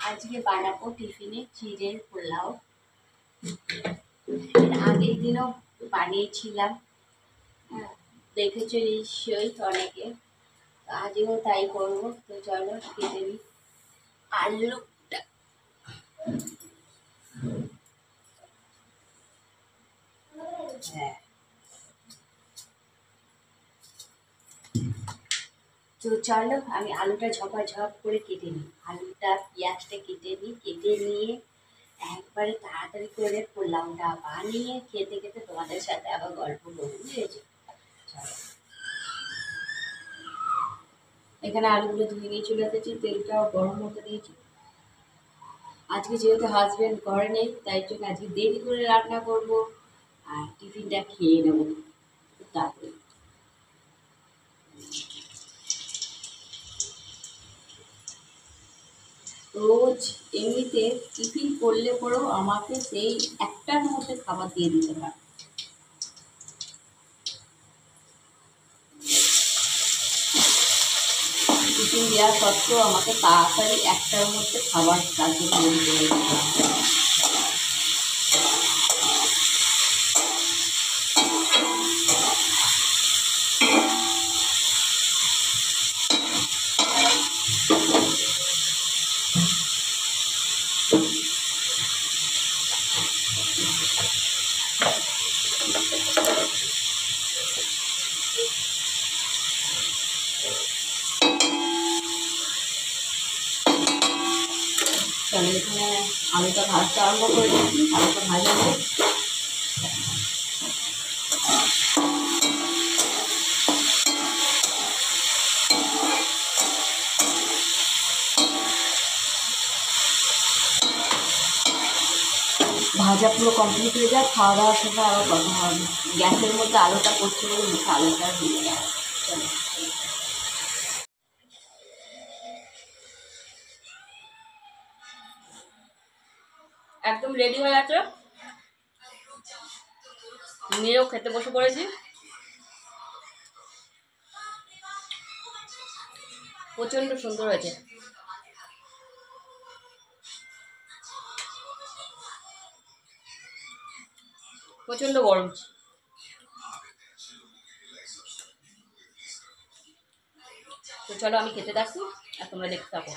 আজকে বানাবো টিফিনে চিড়ের পোলাও। আগের দিনও বানিয়েছিলাম, দেখেছো নিশ্চয়ই অনেকে। আজও তাই করবো। তো চলো কেটে নিই আলুটা। তো চলো আমি আলুটা ঝপাঝপ করে কেটে নিই। আলুটা পেঁয়াজটা কেটে নিই, কেটে নিয়ে একবারে তাড়াতাড়ি করে পোলাওটা বানিয়ে খেতে খেতে তোমাদের সাথে আবার গল্প করবো, বুঝেছো? এখানে আলুগুলো ধুয়ে নিয়ে চলে এসেছি, তেলটা গরম হতে দিয়েছি। আজকে যেহেতু হাজব্যান্ড ঘরে নেই, তাই জন্য আজকে দেরি করে রান্না করব আর টিফিনটা খেয়ে নেবো তারপরে। রোজ এমনিতে টিফিন করলে পরেও আমাকে সেই একটার মধ্যে খাবার দিয়ে দিতে হয়। টিফিন দেওয়া সত্ত্বেও আমাকে তাড়াতাড়ি একটার মধ্যে খাবার তার জন্য রেডি করে দিতে হয়। তাহলে এখানে আলুটা ভাজতে আরম্ভ করে দিচ্ছি। আলুটা ভাজা হোক। ভাজা পুরো কমপ্লিট হয়ে যায়, খাওয়া দাওয়ার সময় আবার কথা হবে। গ্যাসের মধ্যে আলুটা করছে বলে মুখে আলুটা দিয়ে যায়। একদম রেডি হয়ে আছে, নিয়েও খেতে বসে পড়েছি। প্রচন্ড সুন্দর হয়েছে। প্রচন্ড গরম। তো চলো আমি খেতে থাকি আর তোমরা দেখতে থাকো।